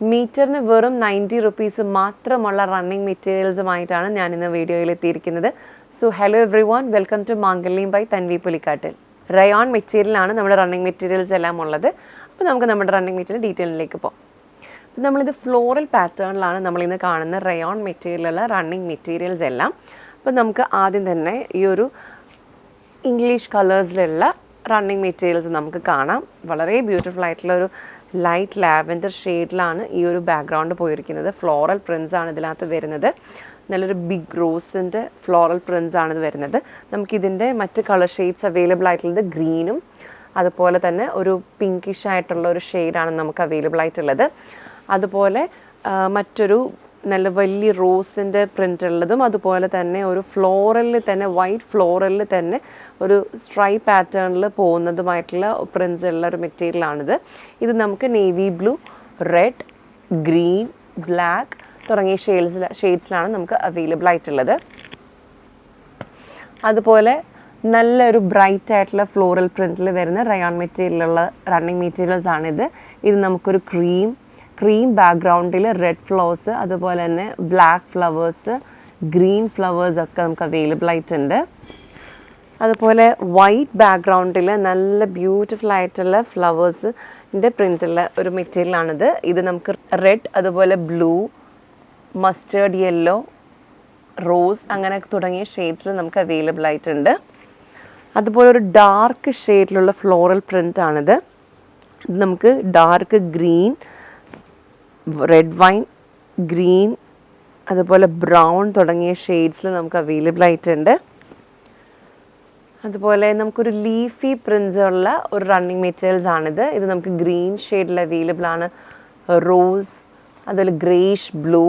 മീറ്ററിന് വെറും 90 റുപ്പീസ് മാത്രമുള്ള റണ്ണിങ് മെറ്റീരിയൽസുമായിട്ടാണ് ഞാൻ ഇന്ന് വീഡിയോയിൽ എത്തിയിരിക്കുന്നത്. So hello everyone, welcome to Mangalyam by Thanvi Pulikkattil. Rayon മെറ്റീരിയലാണ് നമ്മുടെ റണ്ണിങ് മെറ്റീരിയൽസ് എല്ലാം ഉള്ളത്. അപ്പോൾ നമുക്ക് നമ്മുടെ റണ്ണിങ് മെറ്റീരിയൽ ഡീറ്റെയിലിലേക്ക് പോകാം. നമ്മളിത് ഫ്ലോറൽ പാറ്റേണിലാണ് നമ്മളിന്ന് കാണുന്ന റയോൺ മെറ്റീരിയലുള്ള റണ്ണിങ് മെറ്റീരിയൽസ് എല്ലാം. അപ്പോൾ നമുക്ക് ആദ്യം തന്നെ ഈ ഒരു ഇംഗ്ലീഷ് കളേഴ്സിലുള്ള റണ്ണിങ് മെറ്റീരിയൽസ് നമുക്ക് കാണാം. വളരെ ബ്യൂട്ടിഫുൾ ആയിട്ടുള്ള ഒരു ലൈറ്റ് ലാവൻഡർ ഷെയ്ഡിലാണ് ഈ ഒരു ബാക്ക്ഗ്രൗണ്ട് പോയിരിക്കുന്നത്. ഫ്ലോറൽ പ്രിൻസ് ആണ് ഇതിനകത്ത് വരുന്നത്. നല്ലൊരു ബിഗ് റോസിൻ്റെ ഫ്ലോറൽ പ്രിൻസ് ആണ് ഇത് വരുന്നത്. നമുക്കിതിൻ്റെ മറ്റ് കളർ ഷെയ്ഡ്സ് അവൈലബിൾ ആയിട്ടുള്ളത് ഗ്രീനും അതുപോലെ തന്നെ ഒരു പിങ്കിഷ് ആയിട്ടുള്ള ഒരു ഷെയ്ഡാണ് നമുക്ക് അവൈലബിൾ ആയിട്ടുള്ളത്. അതുപോലെ മറ്റൊരു നല്ല വലിയ റോസിൻ്റെ പ്രിൻ്റ് ഉള്ളതും അതുപോലെ തന്നെ ഒരു ഫ്ലോറലിൽ തന്നെ വൈറ്റ് ഫ്ലോറലിൽ തന്നെ ഒരു സ്ട്രൈപ്പ് പാറ്റേണിൽ പോകുന്നതുമായിട്ടുള്ള പ്രിൻസ് ഉള്ള ഒരു മെറ്റീരിയലാണിത്. ഇത് നമുക്ക് navy blue, red, green, black തുടങ്ങിയ ഷെയ്ഡ്സിലാണ് നമുക്ക് അവൈലബിൾ ആയിട്ടുള്ളത്. അതുപോലെ നല്ലൊരു ബ്രൈറ്റ് ആയിട്ടുള്ള ഫ്ലോറൽ പ്രിൻറ്റിൽ വരുന്ന റയോൺ മെറ്റീരിയലുള്ള റണ്ണിങ് മെറ്റീരിയൽസ് ആണിത്. ഇത് നമുക്കൊരു ക്രീം ബാക്ക്ഗ്രൗണ്ടിൽ റെഡ് ഫ്ലവേഴ്സ് അതുപോലെ തന്നെ ബ്ലാക്ക് ഫ്ലവേഴ്സ്, ഗ്രീൻ ഫ്ലവേഴ്സ് ഒക്കെ നമുക്ക് അവൈലബിൾ ആയിട്ടുണ്ട്. അതുപോലെ വൈറ്റ് ബാക്ക്ഗ്രൗണ്ടിൽ നല്ല ബ്യൂട്ടിഫുൾ ആയിട്ടുള്ള ഫ്ലവേഴ്സിൻ്റെ പ്രിൻ്റുള്ള ഒരു മെറ്റീരിയലാണിത്. ഇത് നമുക്ക് റെഡ്, അതുപോലെ ബ്ലൂ, മസ്റ്റേർഡ് യെല്ലോ, റോസ് അങ്ങനെ തുടങ്ങിയ ഷെയ്ഡ്സിൽ നമുക്ക് അവൈലബിൾ ആയിട്ടുണ്ട്. അതുപോലെ ഒരു ഡാർക്ക് ഷെയ്ഡിലുള്ള ഫ്ലോറൽ പ്രിൻ്റാണിത്. ഇത് നമുക്ക് dark green, red wine, green, അതുപോലെ ബ്രൗൺ തുടങ്ങിയ ഷെയ്ഡ്സിൽ നമുക്ക് അവൈലബിൾ ആയിട്ടുണ്ട്. അതുപോലെ നമുക്കൊരു ലീഫി പ്രിൻസ് ഉള്ള ഒരു റണ്ണിങ് മെറ്റീരിയൽസ് ആണിത്. ഇത് നമുക്ക് ഗ്രീൻ ഷെയ്ഡിൽ അവൈലബിൾ ആണ്, റോസ്, അതുപോലെ ഗ്രേഷ് ബ്ലൂ,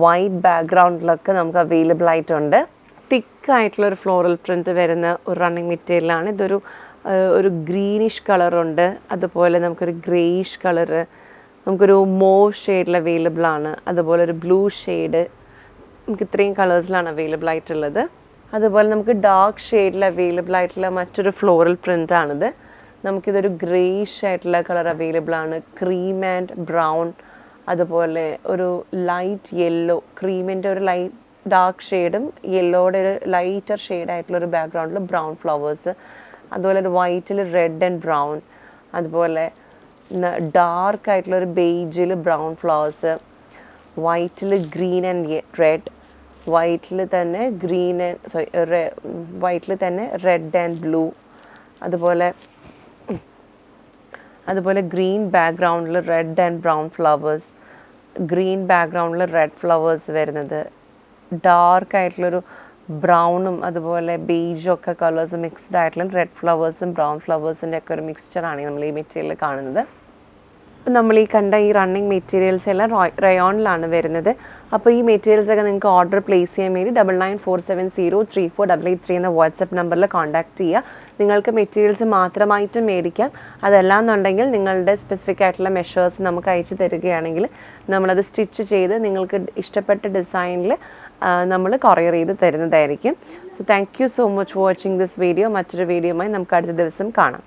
വൈറ്റ് ബാക്ക്ഗ്രൗണ്ടിലൊക്കെ നമുക്ക് അവൈലബിൾ ആയിട്ടുണ്ട്. തിക്കായിട്ടുള്ളൊരു ഫ്ലോറൽ പ്രിൻറ്റ് വരുന്ന ഒരു റണ്ണിങ് മെറ്റീരിയലാണ്. ഒരു ഗ്രീനിഷ് കളറുണ്ട്, അതുപോലെ നമുക്കൊരു ഗ്രേഷ് കളറ്, നമുക്കൊരു മോവ് ഷെയ്ഡിൽ അവൈലബിൾ ആണ്, അതുപോലെ ഒരു ബ്ലൂ ഷെയ്ഡ്, നമുക്ക് ഇത്രയും കളേഴ്സിലാണ് അവൈലബിൾ ആയിട്ടുള്ളത്. അതുപോലെ നമുക്ക് ഡാർക്ക് ഷെയ്ഡിൽ അവൈലബിൾ ആയിട്ടുള്ള മറ്റൊരു ഫ്ലോറൽ പ്രിൻ്റാണിത്. നമുക്കിതൊരു ഗ്രേഷ് ആയിട്ടുള്ള കളർ അവൈലബിൾ ആണ്, ക്രീം ആൻഡ് ബ്രൗൺ, അതുപോലെ ഒരു ലൈറ്റ് യെല്ലോ, ക്രീമിൻ്റെ ഒരു ലൈറ്റ് ഡാർക്ക് ഷെയ്ഡും യെല്ലോയുടെ ഒരു ലൈറ്റർ ഷെയ്ഡായിട്ടുള്ളൊരു ബാക്ക്ഗ്രൗണ്ടിൽ ബ്രൗൺ ഫ്ലവേഴ്സ്, അതുപോലെ ഒരു വൈറ്റിൽ റെഡ് ആൻഡ് ബ്രൗൺ, അതുപോലെ ഡാർക്ക് ആയിട്ടുള്ളൊരു ബേജിൽ ബ്രൗൺ ഫ്ലവേഴ്സ്, വൈറ്റിൽ ഗ്രീൻ ആൻഡ് റെഡ്, വൈറ്റിൽ തന്നെ വൈറ്റിൽ തന്നെ റെഡ് ആൻഡ് ബ്ലൂ, അതുപോലെ ഗ്രീൻ ബാക്ക്ഗ്രൗണ്ടിൽ red and brown flowers, green ബാക്ക്ഗ്രൗണ്ടിൽ റെഡ് ഫ്ലവേഴ്സ് വരുന്നത്, ഡാർക്ക് ആയിട്ടുള്ളൊരു ബ്രൗണും അതുപോലെ ബേജും ഒക്കെ കളേഴ്സ് മിക്സ്ഡ് ആയിട്ടുള്ള റെഡ് ഫ്ലവേഴ്സും ബ്രൗൺ ഫ്ലവേഴ്സിൻ്റെ ഒക്കെ ഒരു മിക്സ്ചറാണ് നമ്മൾ ഈ മെറ്റീരിയൽ കാണുന്നത്. അപ്പോൾ നമ്മൾ ഈ കണ്ട ഈ റണ്ണിങ് മെറ്റീരിയൽസ് എല്ലാം റയോണിലാണ് വരുന്നത്. അപ്പോൾ ഈ മെറ്റീരിയൽസ് ഒക്കെ നിങ്ങൾക്ക് ഓർഡർ പ്ലേസ് ചെയ്യാൻ വേണ്ടി 9947034883 എന്ന വാട്സപ്പ് നമ്പറിൽ കോൺടാക്ട് ചെയ്യുക. നിങ്ങൾക്ക് മെറ്റീരിയൽസ് മാത്രമായിട്ട് മേടിക്കാം. അതല്ലാന്നുണ്ടെങ്കിൽ നിങ്ങളുടെ സ്പെസിഫിക് ആയിട്ടുള്ള മെഷേഴ്സ് നമുക്ക് അയച്ചു തരികയാണെങ്കിൽ നമ്മളത് സ്റ്റിച്ച് ചെയ്ത് നിങ്ങൾക്ക് ഇഷ്ടപ്പെട്ട ഡിസൈനിൽ നമ്മൾ കൊറിയർ ചെയ്ത് തരുന്നതായിരിക്കും. So thank you so much for watching this video. മറ്റൊരു വീഡിയോയുമായി നമുക്ക് അടുത്ത ദിവസം കാണാം.